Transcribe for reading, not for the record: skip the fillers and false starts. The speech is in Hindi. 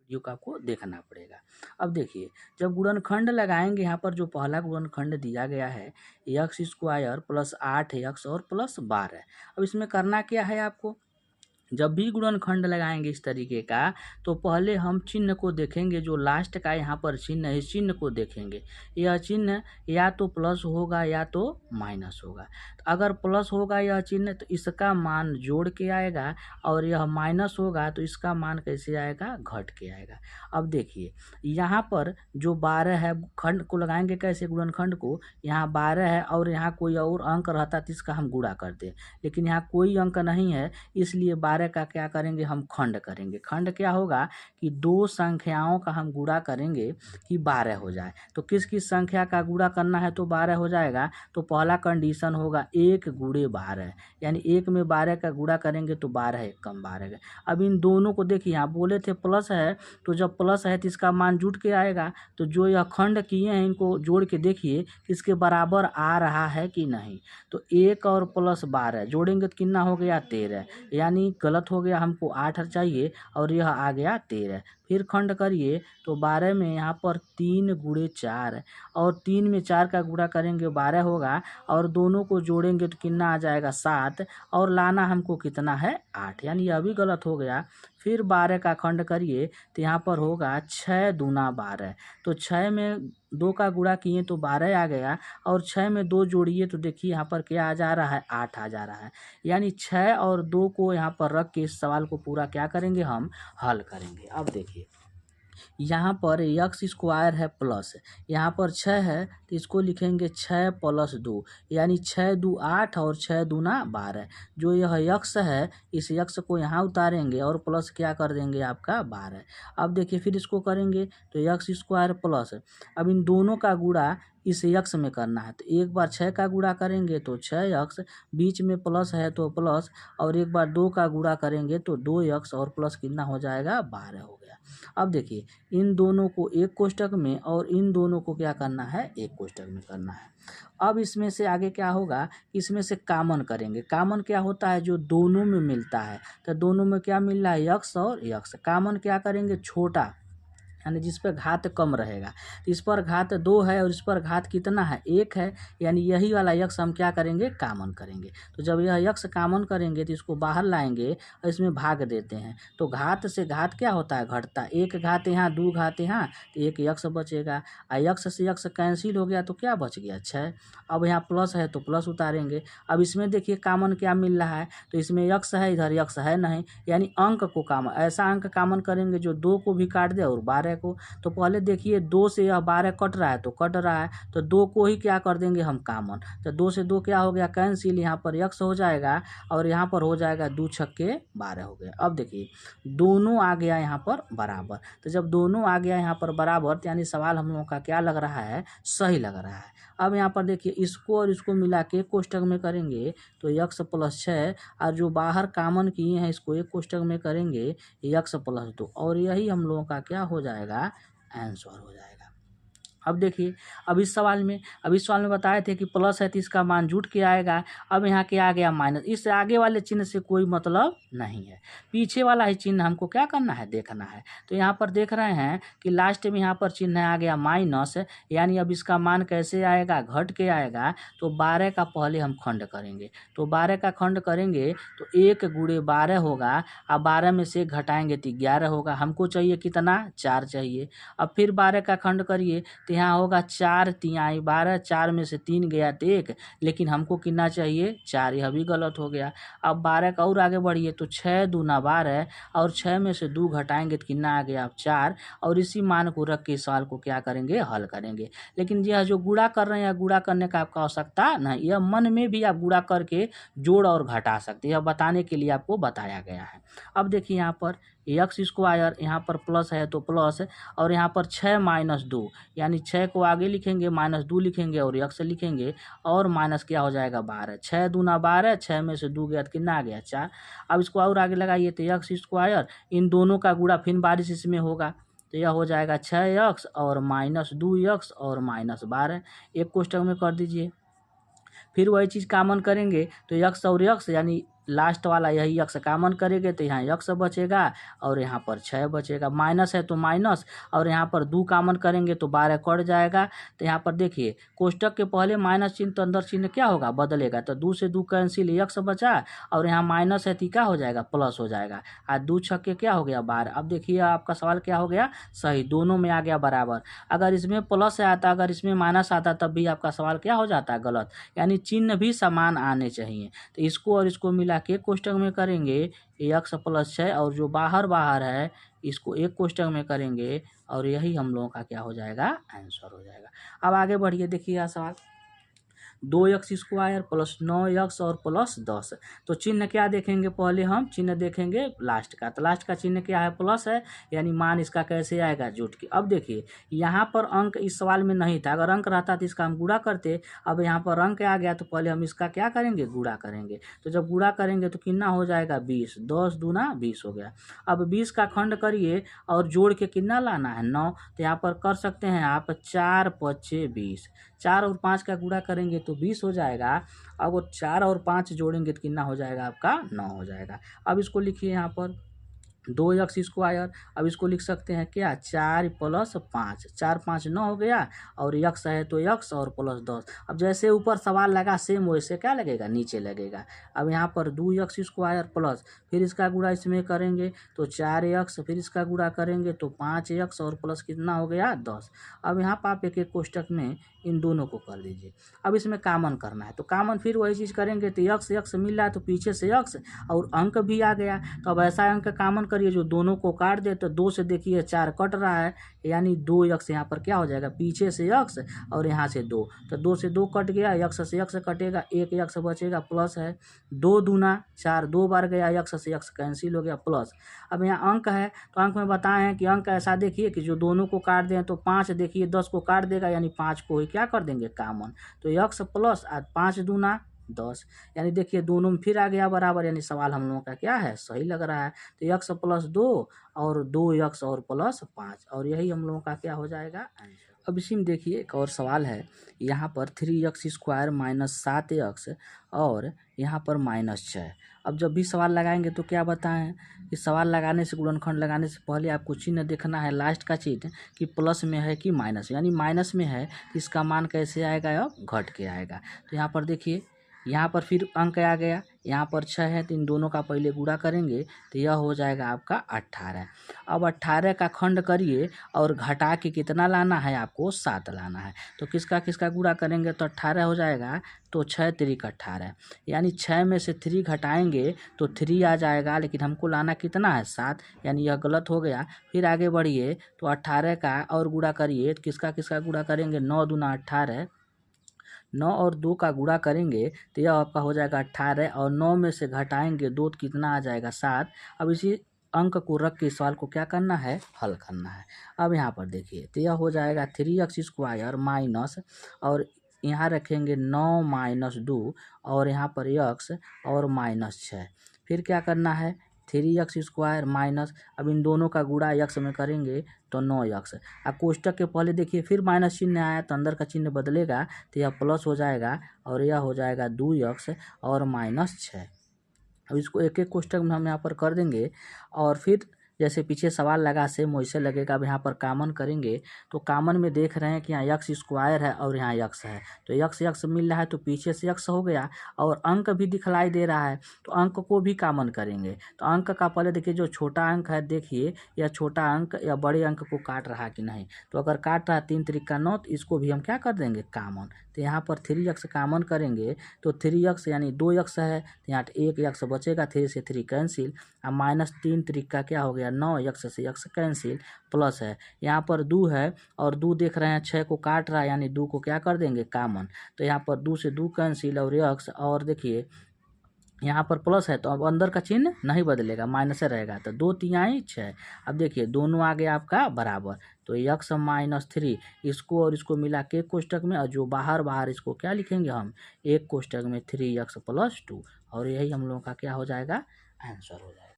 वीडियो को आपको देखना पड़ेगा। अब देखिए, जब गुणनखंड लगाएंगे यहाँ पर जो पहला गुणनखंड दिया गया है एक्स स्क्वायर प्लस 8x और प्लस 12। अब इसमें करना क्या है आपको, जब भी गुणनखंड लगाएंगे इस तरीके का तो पहले हम चिन्ह को देखेंगे, जो लास्ट का यहाँ पर चिन्ह है इस चिन्ह को देखेंगे। यह चिन्ह या तो प्लस होगा या तो माइनस होगा। तो अगर प्लस होगा यह चिन्ह तो इसका मान जोड़ के आएगा, और यह माइनस होगा तो इसका मान कैसे आएगा, घट के आएगा। अब देखिए यहाँ पर जो 12 है, खंड को लगाएंगे कैसे गुणनखंड को, यहाँ 12 है और यहाँ कोई और अंक रहता तो इसका हम गुणा करते, लेकिन यहाँ कोई अंक नहीं है, इसलिए 12 का क्या करेंगे हम खंड करेंगे। खंड क्या होगा कि दो संख्याओं का हम गुणा करेंगे कि 12 हो जाए। तो किस किस संख्या का गुणा करना है तो 12 हो जाएगा। तो पहला कंडीशन होगा 1 गुणे 12, यानी 1 में 12 का गुणा करेंगे तो 12 1 कम 12। अब इन दोनों को देखिए, यहाँ बोले थे प्लस है, तो जब प्लस है तो इसका मान जुट के आएगा। तो जो यह खंड किए हैं इनको जोड़ के देखिए इसके बराबर आ रहा है कि नहीं। तो 1 और प्लस 12 जोड़ेंगे तो कितना हो गया 13, यानी गलत हो गया, हमको 8 चाहिए और यह आ गया 13। फिर खंड करिए तो 12 में यहाँ पर 3 गुणे 4, और 3 में 4 का गुणा करेंगे 12 होगा, और दोनों को जोड़ेंगे तो कितना आ जाएगा 7, और लाना हमको कितना है 8, यानी यह भी गलत हो गया। फिर 12 का खंड करिए तो यहाँ पर होगा 6 दूना 12, तो 6 में 2 का गुणा किए तो 12 आ गया, और 6 में 2 जोड़िए तो देखिए यहाँ पर क्या आ जा रहा है 8 आ जा रहा है। यानी 6 और 2 को यहाँ पर रख के इस सवाल को पूरा क्या करेंगे हम हल करेंगे। अब देखिए यहाँ पर एक्स स्क्वायर है प्लस, यहाँ पर 6 है तो इसको लिखेंगे 6 प्लस 2, यानी 6 2 8 और 6 दूना 12। जो यह यक्स है इस यक्स को यहाँ उतारेंगे और प्लस क्या कर देंगे आपका 12। अब देखिए फिर इसको करेंगे तो एक्स स्क्वायर प्लस, अब इन दोनों का गुणा इस यक्स में करना है। तो एक बार 6 का गुणा करेंगे तो 6x, बीच में प्लस है तो प्लस, और एक बार 2 का गुणा करेंगे तो 2x और प्लस कितना हो जाएगा 12 हो गया। अब देखिए इन दोनों को एक कोष्टक में और इन दोनों को क्या करना है एक कोष्टक में करना है। अब इसमें से आगे क्या होगा, इसमें से कॉमन करेंगे। कॉमन क्या होता है, जो दोनों में मिलता है। तो दोनों में क्या मिल रहा है यक्स और यक्स। कॉमन क्या करेंगे छोटा, यानी जिस पर घात कम रहेगा। तो इस पर घात 2 है और इस पर घात कितना है 1 है, यानी यही वाला यक्स हम क्या करेंगे कॉमन करेंगे। तो जब यह यक्स कॉमन करेंगे तो इसको बाहर लाएंगे और इसमें भाग देते हैं। तो घात से घात क्या होता है घटता, 1 घात यहाँ 2 घात यहाँ, तो 1 यक्स बचेगा। यक्स से यक्स कैंसिल हो गया तो क्या बच गया 6। अब यहाँ प्लस है तो प्लस उतारेंगे। अब इसमें देखिए कॉमन क्या मिल रहा है, तो इसमें यक्स है इधर यक्स है नहीं, यानी अंक को कॉमन, ऐसा अंक कॉमन करेंगे जो 2 को भी काट दे और 12 को। तो पहले देखिए 2 से यह 12 कट रहा है तो कट रहा है, तो 2 को ही क्या कर देंगे हम कॉमन। तो 2 से 2 क्या हो गया कैंसिल, यहाँ पर यक्स हो जाएगा और यहाँ पर हो जाएगा 2 छक्के 12 हो गया। अब देखिए दोनों आ गया यहाँ पर बराबर। तो जब दोनों आ गया यहाँ पर बराबर तो यानी सवाल हम लोगों का क्या लग रहा है सही लग रहा है। अब यहाँ पर देखिए इसको और इसको मिला के कोष्टक में करेंगे तो यक्स प्लस 6, और जो बाहर कॉमन किए हैं इसको एक कोष्टक में करेंगे यक्स प्लस 2, और यही हम लोगों का क्या हो जाएगा आंसर हो जाएगा। अब देखिए अब इस सवाल में बताए थे कि प्लस है तो इसका मान जुट के आएगा। अब यहाँ क्या आ गया माइनस, इस आगे वाले चिन्ह से कोई मतलब नहीं है, पीछे वाला ही चिन्ह हमको क्या करना है देखना है। तो यहाँ पर देख रहे हैं कि लास्ट में यहाँ पर चिन्ह आ गया माइनस, यानी अब इसका मान कैसे आएगा घट के आएगा। तो 12 का पहले हम खंड करेंगे, तो 12 का खंड करेंगे तो 1 गुणे 12 होगा। अब 12 में से घटाएंगे तो 11 होगा, हमको चाहिए कितना 4 चाहिए। अब फिर 12 का खंड करिए तो यहाँ होगा 4 तिहाई 12, 4 में से 3 गया तो 1, लेकिन हमको कितना चाहिए 4, यह भी गलत हो गया। अब 12 का और आगे बढ़िए तो 6 दूना 12, और 6 में से 2 घटाएंगे तो कितना आ गया अब 4, और इसी मान को रख के इस सवाल को क्या करेंगे हल करेंगे। लेकिन यह जो गुणा कर रहे हैं गुणा करने का आपका आवश्यकता नहीं, यह मन में भी आप गुणा करके जोड़ और घटा सकते हैं, यह बताने के लिए आपको बताया गया है। अब देखिए यहाँ पर एक्स स्क्वायर, यहाँ पर प्लस है तो प्लस, और यहाँ पर 6 माइनस 2, यानी 6 को आगे लिखेंगे माइनस 2 लिखेंगे और एक्स लिखेंगे, और माइनस क्या हो जाएगा 12, 6 दूना 12, 6 में से 2 गया तो कितना आ गया 4। अब इसको और आगे लगाइए तो एक्स स्क्वायर, इन दोनों का गुणा फिर बारिश इसमें होगा तो यह हो जाएगा 6x और माइनस 2x और माइनस 12, एक कोष्टक में कर दीजिए। फिर वही चीज़ कॉमन करेंगे तो यक्स और यक्स, यानी लास्ट वाला यही यक्स कामन करेंगे तो यहाँ यक्स बचेगा और यहाँ पर 6 बचेगा। माइनस है तो माइनस, और यहाँ पर 2 कामन करेंगे तो 12 कट जाएगा। तो यहाँ पर देखिए कोष्टक के पहले माइनस चिन्ह तो अंदर चिन्ह क्या होगा, बदलेगा। तो 2 से 2 कैंसिल, यक्स बचा, और यहाँ माइनस है तो क्या हो जाएगा, प्लस हो जाएगा। आज 2 छक्के क्या हो गया, 12। अब देखिए आपका सवाल क्या हो गया, सही, दोनों में आ गया बराबर। अगर इसमें प्लस आता, अगर इसमें माइनस आता, तब भी आपका सवाल क्या हो जाता है, गलत। यानी चिन्ह भी समान आने चाहिए। तो इसको और इसको मिला के कोष्टक में करेंगे यक्स प्लस 6, और जो बाहर बाहर है इसको एक कोष्टक में करेंगे, और यही हम लोगों का क्या हो जाएगा, आंसर हो जाएगा। अब आगे बढ़िए, देखिए यह सवाल 2x² प्लस 9x और प्लस 10। तो चिन्ह क्या देखेंगे, पहले हम चिन्ह देखेंगे लास्ट का। तो लास्ट का चिन्ह क्या है, प्लस है, यानी मान इसका कैसे आएगा, जुट के। अब देखिए यहाँ पर अंक इस सवाल में नहीं था, अगर अंक रहता तो इसका हम गुणा करते। अब यहाँ पर अंक आ गया तो पहले हम इसका क्या करेंगे, गुणा करेंगे। तो जब गुणा करेंगे तो कितना हो जाएगा, 20। 10 दूना 20 हो गया। अब 20 का खंड करिए और जोड़ के कितना लाना है, 9। तो यहाँ पर कर सकते हैं आप 4 पच्चे 20, 4 और 5 का गुणा करेंगे तो 20 हो जाएगा। अब वो 4 और 5 जोड़ेंगे तो कितना हो जाएगा, आपका 9 हो जाएगा। अब इसको लिखिए यहाँ पर 2x²। अब इसको लिख सकते हैं क्या, 4 प्लस 5, 4 5 9 हो गया, और यक्स है तो यक्स और प्लस 10। अब जैसे ऊपर सवाल लगा सेम वैसे क्या लगेगा, नीचे लगेगा। अब यहाँ पर 2x² प्लस, फिर इसका गुणा इसमें करेंगे तो 4x, फिर इसका गुणा करेंगे तो 5x, और प्लस कितना हो गया, 10। अब यहाँ पर आप एक एक कोष्टक में इन दोनों को कर लीजिए। अब इसमें कामन करना है, तो कामन फिर वही चीज़ करेंगे। तो यक्स यक्स मिल रहा है तो पीछे से यक्स, और अंक भी आ गया। तो अब ऐसा अंक कामन करिए जो दोनों को काट दे। तो 2 से देखिए 4 कट रहा है, यानी 2x यहाँ पर क्या हो जाएगा, पीछे से यक्स और यहाँ से 2। तो 2 से 2 कट गया, यक्स से यक्स कटेगा, एक यक्स बचेगा, प्लस है 2 दूना 4, 2 बार गया, यक्स से यक्स कैंसिल हो गया, प्लस। अब यहाँ अंक है तो अंक में बताए हैं कि अंक ऐसा देखिए कि जो दोनों को काट दें। तो 5 देखिए 10 को काट देगा, यानी 5 को ही क्या कर देंगे, कामन। तो यक्स प्लस 5 दूना 10, यानी देखिए दोनों में फिर आ गया बराबर, यानी सवाल हम लोगों का क्या है, सही लग रहा है। तो यक्स प्लस 2 और 2x और प्लस 5, और यही हम लोगों का क्या हो जाएगा, आंसर। अब इसी में देखिए एक और सवाल है, यहाँ पर 3x² माइनस 7x और यहाँ पर माइनस 6। अब जब भी सवाल लगाएंगे तो क्या बताएं कि सवाल लगाने से, गुणनखंड लगाने से पहले आपको चिन्ह देखना है, लास्ट का चिन्ह कि प्लस में है कि माइनस, यानी माइनस में है तो इसका मान कैसे आएगा, अब घट के आएगा। तो यहाँ पर देखिए, यहाँ पर फिर अंक आ गया, यहाँ पर 6 है तो इन दोनों का पहले गुणा करेंगे तो यह हो जाएगा आपका 18। अब 18 का खंड करिए और घटा के कितना लाना है, आपको 7 लाना है। तो किसका किसका गुणा करेंगे तो 18 हो जाएगा। तो 6 3 18, यानी 6 में से 3 घटाएंगे तो 3 आ जाएगा, लेकिन हमको लाना कितना है, 7, यानी यह गलत हो गया। फिर आगे बढ़िए तो 18 का और गुणा करिए तो किसका किसका गुणा करेंगे, 9 दूना 18, 9 और 2 का गुणा करेंगे तो यह आपका हो जाएगा 18, और 9 में से घटाएंगे 2 तो कितना आ जाएगा, 7। अब इसी अंक को रख के सवाल को क्या करना है, हल करना है। अब यहाँ पर देखिए तो यह हो जाएगा 3x² माइनस, और यहाँ रखेंगे 9 माइनस 2, और यहाँ पर x और माइनस 6। फिर क्या करना है, 3x² माइनस, अब इन दोनों का गुणा x में करेंगे तो 9x। अब कोष्टक के पहले देखिए फिर माइनस चिन्ह आया तो अंदर का चिन्ह बदलेगा तो यह प्लस हो जाएगा, और यह हो जाएगा 2x और माइनस 6। अब इसको एक एक कोष्टक में हम यहाँ पर कर देंगे, और फिर जैसे पीछे सवाल लगा सेम वैसे लगेगा। अब यहाँ पर कामन करेंगे तो कामन में देख रहे हैं कि यहाँ x² है और यहाँ x है, तो x मिल रहा है तो पीछे से x हो गया, और अंक भी दिखलाई दे रहा है तो अंक को भी कामन करेंगे। तो अंक का पहले देखिए जो छोटा अंक है, देखिए यह छोटा अंक या बड़े अंक को काट रहा कि नहीं। तो अगर काट रहा 3 3 का 9, तो इसको भी हम क्या कर देंगे, कामन। तो यहाँ पर 3x कामन करेंगे तो 3x यानी 2x है, तो यहाँ 1x बचेगा, 3 से 3 कैंसिल। अब माइनस 3 3 का क्या हो गया, 9, x से x कैंसिल, प्लस है यहाँ पर 2 है, और 2 देख रहे हैं 6 को काट रहा है, यानी 2 को क्या कर देंगे, कामन। तो यहाँ पर 2 से 2 कैंसिल, और x, और देखिए यहाँ पर प्लस है तो अब अंदर का चिन्ह नहीं बदलेगा, माइनस रहेगा। तो 2 तिहाई 6। अब देखिए दोनों आ गया आपका बराबर, तो x माइनस 3, इसको और इसको मिला के एक कोष्टक में, और जो बाहर बाहर इसको क्या लिखेंगे हम, एक कोष्टक में 3x प्लस 2, और यही हम लोगों का क्या हो जाएगा, आंसर हो जाएगा।